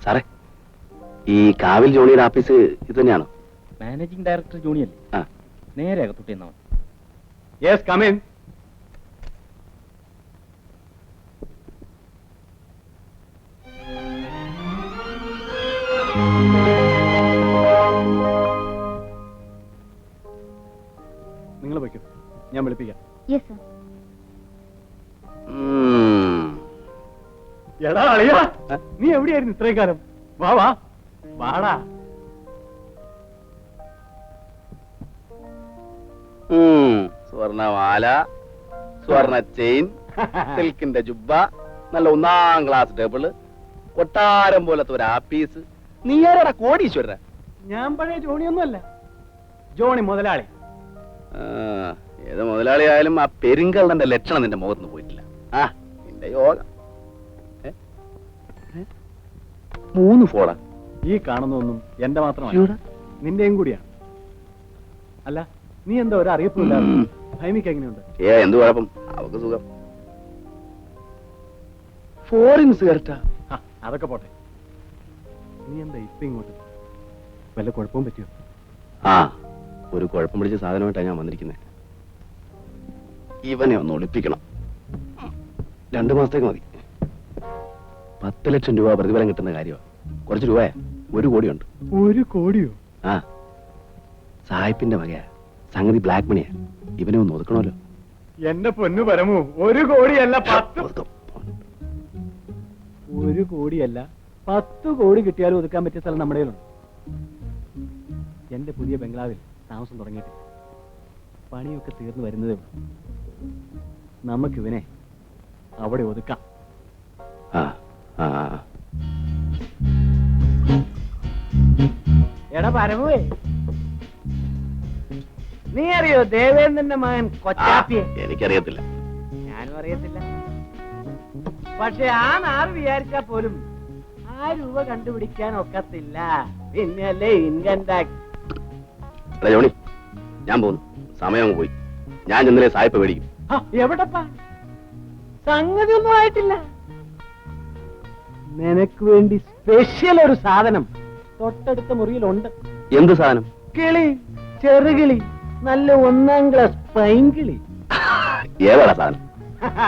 സാറേ, ഈ കാവിൽ ജോണിയുടെ ഓഫീസ് ഇത് തന്നെയാണോ? മാനേജിംഗ് ഡയറക്ടർ ജോണി അല്ലേ? ആ, നേരെ അകത്തോട്ട്. Yes, come in. നിങ്ങൾ വയ്ക്കും, ഞാൻ വിളിപ്പിക്കാം. Yes sir. എടാ അളിയാ, നീ എവിടെയായിരുന്നു ഇത്രയും കാലം? വാ വാ വാടാ. സ്വർണമാല, സ്വർണ ചെയിൻ, സിൽക്കിന്റെ ജുബ്ബ, നല്ല 1ാം ക്ലാസ് ടേബിള്, കൊട്ടാരം പോലത്തെ ഒരു ആപ്പീസ്. നീ ആരാടാ കോടീശ്വരനാ? ഞാൻ പഴയ ജോണിയൊന്നുമല്ല, ജോണി മുതലാളി. ഏത് മുതലാളി ആയാലും ആ പെരുങ്കള്ളന്റെ ലക്ഷണം നിന്റെ മുഖത്തുനിന്ന് പോയിട്ടില്ല. ആ, നിന്റെ യോഗ. 3 ഫോളാ ഈ കാണുന്നതൊന്നും എന്റെ മാത്രമല്ല, നിന്റെയും കൂടിയാണ്. അല്ല, നീ എന്താ ഒരു അറിയിപ്പില്ല? ഭൈമിക്ക് എങ്ങനെയുണ്ട്? എന്ത് കുഴപ്പം? അവക്ക് സുഖം. ഫോറിൻ സിഗരറ്റാ? അതൊക്കെ പോട്ടെ, നീ എന്താ ഇപ്പൊ ഇങ്ങോട്ട്? വല്ല കുഴപ്പവും പറ്റിയോ? ആ, ഒരു കുഴപ്പം പിടിച്ച സാധനമായിട്ടാണ് ഞാൻ വന്നിരിക്കുന്നത്. ഇവനെ ഒന്ന് ഒളിപ്പിക്കണം. 2 മാസത്തേക്ക് മതി. 10 ലക്ഷം രൂപ പ്രതിഫലം കിട്ടുന്ന കാര്യമാണ്. കുറച്ച് രൂപയാ, 1 കോടിയുണ്ട്. 1 കോടിയോ? ആ, സായിപ്പിന്റെ വകയാ. സംഗതി ബ്ലാക്ക് മണിയാ. ഇവനെ ഒന്ന് ഒതുക്കണമല്ലോ. എന്റെ പൊന്നു പരമു, 1 കോടിയല്ല 10. 1 കോടിയല്ല 10 കോടി കിട്ടിയാലും ഒതുക്കാൻ പറ്റിയ സ്ഥലം നമ്മുടെ കയ്യിലുണ്ട്. എന്റെ പുതിയ ബംഗ്ലാവിൽ താമസം തുടങ്ങിയിട്ടില്ല. പണിയൊക്കെ തീർന്നു വരുന്നതേ ഉള്ളൂ. നമുക്കിവനെ അവിടെ ഒതുക്കാം. എടാ പരമുവേ, നീ അറിയോ ദേവേന്ദ്രന്റെ മകൻ കൊച്ചാപ്പിയെ? എനിക്കറിയത്തില്ല. ഞാനും അറിയത്തില്ല. പക്ഷെ ആ നാറ് വിചാരിച്ചാ പോലും ആ രൂപ കണ്ടുപിടിക്കാൻ ഒക്കത്തില്ല. പിന്നെയല്ലേ ഇൻകം ടാക്സ്. ജോണി, ഞാൻ പോകുന്നു. സമയം പോയി. ഞാൻ ചെന്നില്ലേ സായിപ്പ് മേടിക്കും. എവിടെപ്പാ? സംഗതി ഒന്നും ആയിട്ടില്ല. നിനക്ക് വേണ്ടി സ്പെഷ്യൽ ഒരു സാധനം തൊട്ടടുത്ത മുറിയിലുണ്ട്. എന്ത് സാധനം? കിളി, ചെറുകിളി, നല്ല 1ാം ക്ലാസ് പൈങ്കിളി. ഏതാടാ സാധനം?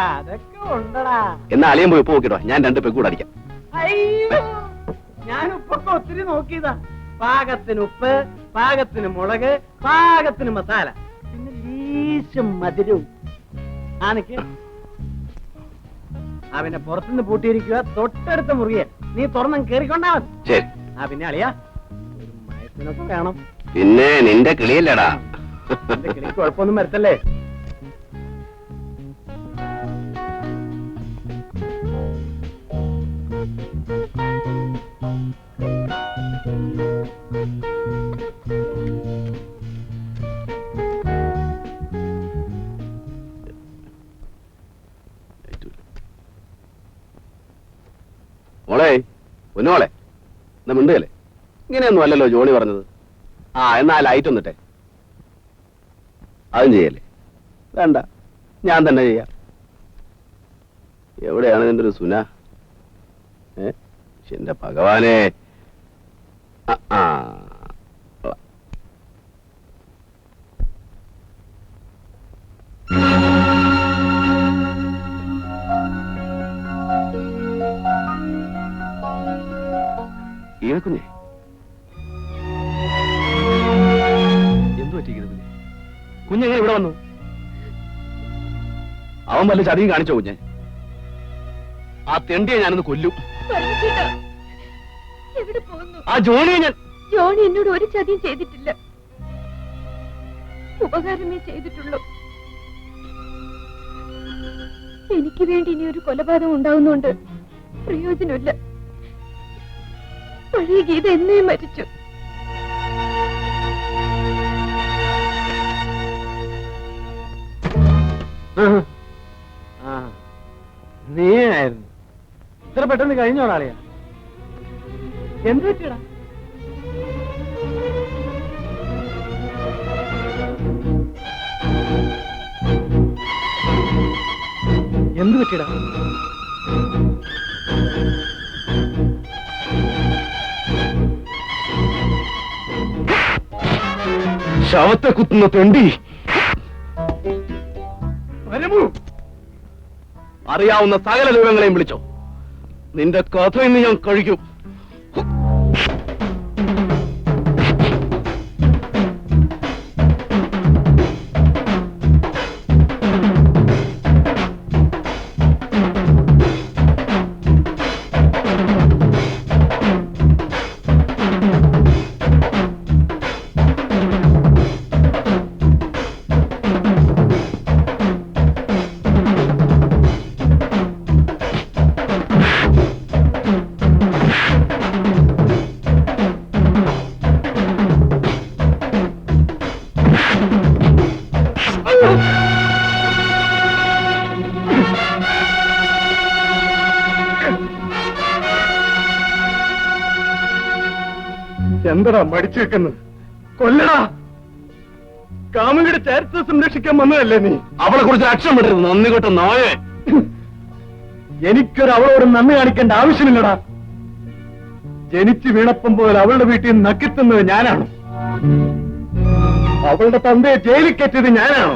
അതൊക്കെ ഉണ്ടടാ. എന്നാ അളിയൻ പോയി ഉപ്പ് നോക്കിട്ടോ, ഞാൻ 2 പെക്കൂടെ അടിക്കാം. അയ്യോ, ഞാൻ ഉപ്പൊക്കെ ഒത്തിരി നോക്കിയതാ. പാകത്തിന് ഉപ്പ്, പാകത്തിന് മുളക്, പാകത്തിന് മസാല, പിന്നെ ലേശം മധുരവും. ആനക്ക് അവനെ പുറത്തുനിന്ന് പൂട്ടിയിരിക്കുക. തൊട്ടടുത്ത മുറിയെ നീ തുറന്നും കേറിക്കൊണ്ടാ മതി. ശരി. പിന്നെ അളിയാ, ഒരു മയത്തിനൊക്കെ വേണം. പിന്നെ നിന്റെ കിളിയല്ലടാ. എന്റെ കിളിക്ക് കുഴപ്പമൊന്നും വരത്തല്ലേ? മോളെ, പൊന്നുമോളെ, എന്നാ മിണ്ടുകല്ലേ? ഇങ്ങനെയൊന്നും അല്ലല്ലോ ജോണി പറഞ്ഞത്. എന്നാ ലൈറ്റ് ഒന്നിട്ടെ. അതും ചെയ്യല്ലേ? വേണ്ട, ഞാൻ തന്നെ ചെയ്യാം. എവിടെയാണ് നിന്റെ ഒരു സുന? എന്റെ ഭഗവാനെ. കുഞ്ഞെ, എന്തു പറ്റിയിരിക്കുന്നു കുഞ്ഞെ? കുഞ്ഞെങ്ങനെ ഇവിടെ വന്നു? അവൻ വല്ല ചതിയും കാണിച്ചോ കുഞ്ഞെ? ആ തെണ്ടിയെ ഞാനൊന്ന് കൊല്ലും. ആ ജോണിയെ ഞാൻ... ജോണി എന്നോട് ഒരു ചതിയും ചെയ്തിട്ടില്ല. ഉപകാരമേ ചെയ്തിട്ടുള്ളൂ. എനിക്ക് വേണ്ടി ഇനി ഒരു കൊലപാതകം ഉണ്ടാവുന്നുണ്ട്. പ്രയോജനമില്ല. പഴയ ഗീത എന്നേ മരിച്ചു. നീയായിരുന്നു ഇത്ര പെട്ടെന്ന് കഴിഞ്ഞോളാളിയാ? എന്ത് പറ്റിയടാ? എന്ത് പറ്റിയടാ? ശവത്തെ കുത്തുന്ന തൊണ്ടി അറിയാവുന്ന സകല ദൈവങ്ങളെയും വിളിച്ചോ. നിന്റെ കഥ ഇന്ന് ഞാൻ കഴിക്കും. എന്തടാ മടിച്ചു വെക്കുന്നത്? കൊല്ലടാ. കാമുകിയുടെ ചരിത്രം സംരക്ഷിക്കാൻ വന്നതല്ലേ നീ? അവളെ കുറിച്ച് അക്ഷരം വിടരുത്. നന്ദി കേട്ട നായേ. എനിക്കൊരു അവളോട് നന്ദി കാണിക്കേണ്ട ആവശ്യമില്ലടാ. ജനിച്ചു വീണപ്പം പോലെ അവളുടെ വീട്ടിൽ നിന്ന് നക്കിത്തുന്നത് ഞാനാണ്. അവളുടെ തന്തയെ ജയിലിൽ കയറ്റിയത് ഞാനാണ്.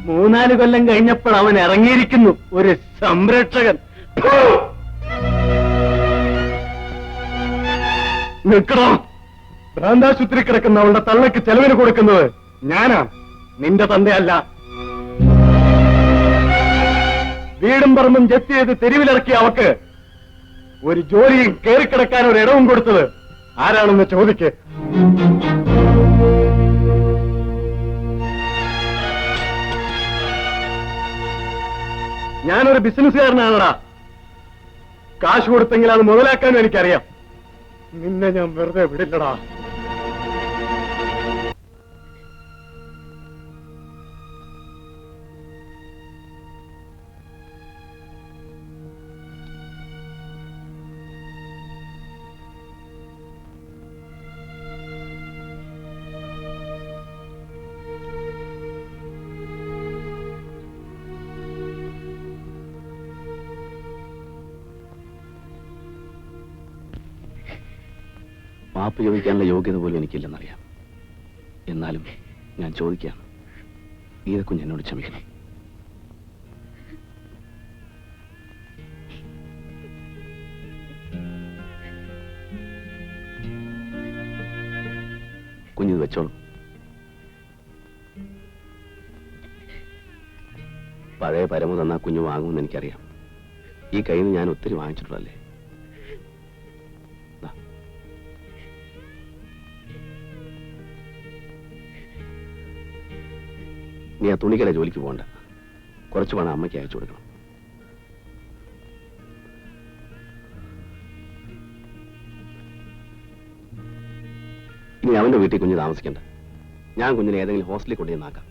3-4 കൊല്ലം കഴിഞ്ഞപ്പോൾ അവൻ ഇറങ്ങിയിരിക്കുന്നു, ഒരു സംരക്ഷകൻ. നിൽക്കണോ? ഭ്രാന്താശുപത്രി കിടക്കുന്ന അവളുടെ തള്ളയ്ക്ക് ചെലവിന് കൊടുക്കുന്നത് ഞാനാ, നിന്റെ തന്തയല്ല. വീടും പറമ്പും ജപ്തി ചെയ്ത് തെരുവിലിറക്കിയ അവക്ക് ഒരു ജോലിയും കയറിക്കിടക്കാൻ ഒരു ഇടവും കൊടുത്തത് ആരാണെന്ന് ചോദിക്ക്. ഞാനൊരു ബിസിനസ്സുകാരനാണടാ. കാശ് കൊടുത്തെങ്കിൽ അത് മുതലാക്കാനും എനിക്കറിയാം. നിന്നെ ഞാൻ വെറുതെ വിടില്ലടാ. മാപ്പ് ചോദിക്കാനുള്ള യോഗ്യത പോലും എനിക്കില്ലെന്നറിയാം. എന്നാലും ഞാൻ ചോദിക്കാം, ഗീതക്കുഞ്ഞ് എന്നോട് ക്ഷമിക്കണം. കുഞ്ഞിത് വെച്ചോളൂ. പഴയ പരമു തന്നാ കുഞ്ഞു വാങ്ങുമെന്ന് എനിക്കറിയാം. ഈ കയ്യിൽ നിന്ന് ഞാൻ ഒത്തിരി വാങ്ങിച്ചിട്ടുള്ളല്ലേ. നീ ആ തുണിക്കട ജോലിക്ക് പോകണ്ട. കുറച്ച് പണം അമ്മയ്ക്ക് അയച്ചു കൊടുക്കണം. ഇനി അവന്റെ വീട്ടിൽ കുഞ്ഞ് താമസിക്കണ്ട. ഞാൻ കുഞ്ഞിനെ ഏതെങ്കിലും ഹോസ്റ്റലിൽ കൊണ്ടുവന്നാക്കാം.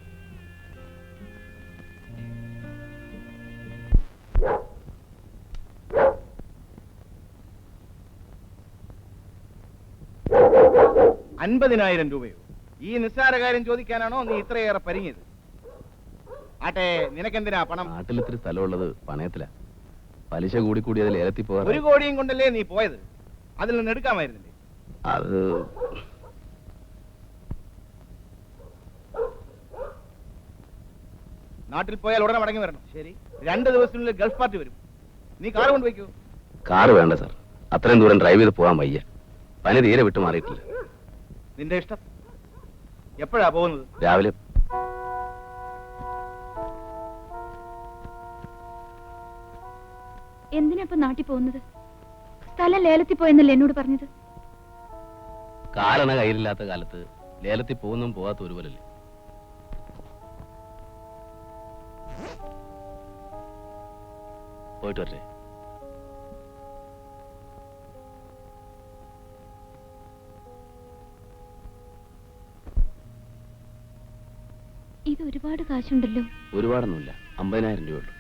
രൂപയോ? ഈ നിസ്സാര കാര്യം ചോദിക്കാനാണോ നീ ഇത്രയേറെ പരിങ്ങിയത്? ആട്ടെ, നിനക്കെന്തിനാ പണം? നാട്ടിൽ ഇത്തിരി സ്ഥലമുള്ളത് പണയത്തില. പലിശ കൂടി അതിൽ ഏലത്തി പോകാൻ 1 കോടിയും കൊണ്ടല്ലേ നീ പോയത്? അതിൽ നിന്ന് എടുക്കാമായിരുന്നില്ലേ? അത് നാട്ടിൽ പോയാൽ ഉടനെ മടങ്ങി വരണം. ശരി, 2 ദിവസത്തിനുള്ളിൽ ഗൾഫ് പാർട്ടി വരും. നീ കാർ കൊണ്ടുപോയിക്കോ. കാറ് വേണ്ട സാർ. അത്രയും ദൂരം ഡ്രൈവ് ചെയ്ത് പോകാൻ വയ്യ. പനി തീരെ വിട്ടു മാറിയിട്ടില്ല. നിന്റെ ഇഷ്ടം. എപ്പോഴാ പോകുന്നത്? രാവിലെ. എന്തിനാ ഇപ്പൊ നാട്ടിൽ പോകുന്നത്? സ്ഥലം ലേലത്തിൽ പോയെന്നല്ലേ എന്നോട് പറഞ്ഞത്? കാലണ കയ്യിലില്ലാത്ത കാലത്ത് ലേലത്തിൽ പോകുന്നും പോകാത്ത ഒരുപോലല്ലേ. പോയിട്ട് വരട്ടെ. ഇത് ഒരുപാട് കാശുണ്ടല്ലോ. ഒരുപാടൊന്നുമില്ല, 50,000 രൂപയുള്ളൂ.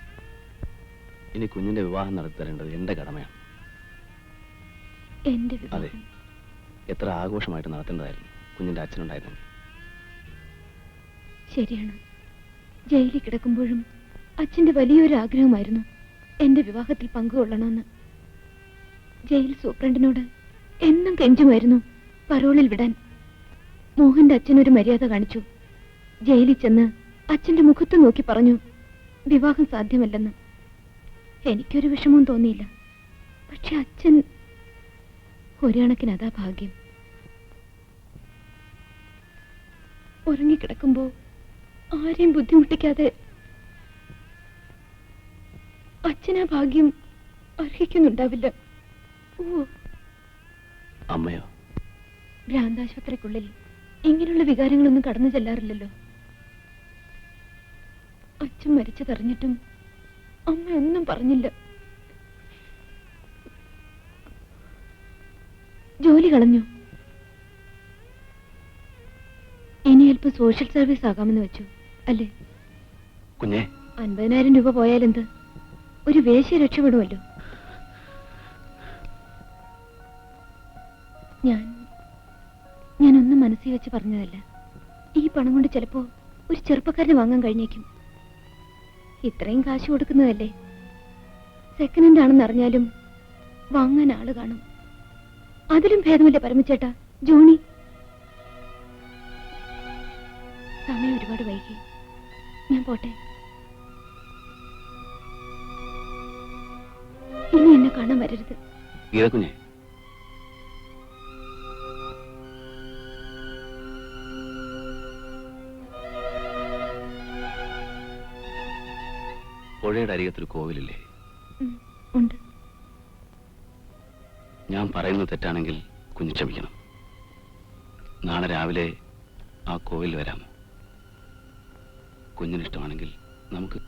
ഇനി കുഞ്ഞിന്റെ വിവാഹം നടത്തരേണ്ടത് എന്റെ കടമയാണ്. എന്റെ അതെ, വിവാഹം എത്ര ആഘോഷമായിട്ട് നടത്തേണ്ടതായിരുന്നു കുഞ്ഞിന്റെ അച്ഛനുണ്ടായിരുന്നെങ്കിൽ. ശരിയാണ്. ജയിലിൽ കിടക്കുമ്പോഴും അച്ഛന്റെ വലിയൊരു ആഗ്രഹമായിരുന്നു എന്റെ വിവാഹത്തിൽ പങ്കുകൊള്ളണമെന്ന്. ജയിൽ സൂപ്രണ്ടിനോട് എന്നും കെഞ്ചുമായിരുന്നു പരോളിൽ വിടാൻ. മോഹന്റെ അച്ഛൻ ഒരു മര്യാദ കാണിച്ചു. ജയിലിൽ ചെന്ന് അച്ഛന്റെ മുഖത്ത് നോക്കി പറഞ്ഞു വിവാഹം സാധ്യമല്ലെന്ന്. എനിക്കൊരു വിഷമവും തോന്നിയില്ല. പക്ഷെ അച്ഛൻ ഒരു കണക്കിന് അതാ ഭാഗ്യം. ഉറങ്ങിക്കിടക്കുമ്പോ ആരെയും ബുദ്ധിമുട്ടിക്കാതെ അച്ഛനാ ഭാഗ്യം അർഹിക്കുന്നുണ്ടാവില്ല. ഓ, അമ്മയോ? ഭ്രാന്താശുപത്രിക്കുള്ളിൽ ഇങ്ങനെയുള്ള വികാരങ്ങളൊന്നും കടന്നു ചെല്ലാറില്ലല്ലോ. അച്ഛൻ മരിച്ചതറിഞ്ഞിട്ടും അമ്മ ഒന്നും പറഞ്ഞില്ല. ജോലി കളഞ്ഞു. ഇനി അല്പം സോഷ്യൽ സർവീസ് ആകാമെന്ന് വെച്ചു അല്ലേ? കുഞ്ഞെ, 50,000 രൂപ പോയാലെന്ത്? ഒരു വേശ്യ രക്ഷപ്പെടുമല്ലോ. ഞാനൊന്നും മനസ്സിൽ വെച്ച് പറഞ്ഞതല്ല. ഈ പണം കൊണ്ട് ചിലപ്പോ ഒരു ചെറുപ്പക്കാരന് വാങ്ങാൻ കഴിഞ്ഞേക്കും. ഇത്രയും കാശ് കൊടുക്കുന്നതല്ലേ. സെക്കൻഡ് ഹാൻഡ് ആണെന്ന് അറിഞ്ഞാലും വാങ്ങാൻ ആള് കാണും. അതിലും ഭേദമല്ലേ പരമച്ചേട്ടാ ജോണി. സമയം ഒരുപാട് വൈകി. ഞാൻ പോട്ടെ. ഇനി എന്നെ കാണാൻ വരരുത്. കുഞ്ഞെ, പുഴയുടെ അരികത്തൊരു കോവിലില്ലേ? ഉണ്ട്. ഞാൻ പറയുന്നത് തെറ്റാണെങ്കിൽ കുഞ്ഞ് ക്ഷമിക്കണം. നാളെ രാവിലെ ആ കോവിൽ വരാമോ? കുഞ്ഞിനിഷ്ടമാണെങ്കിൽ നമുക്ക്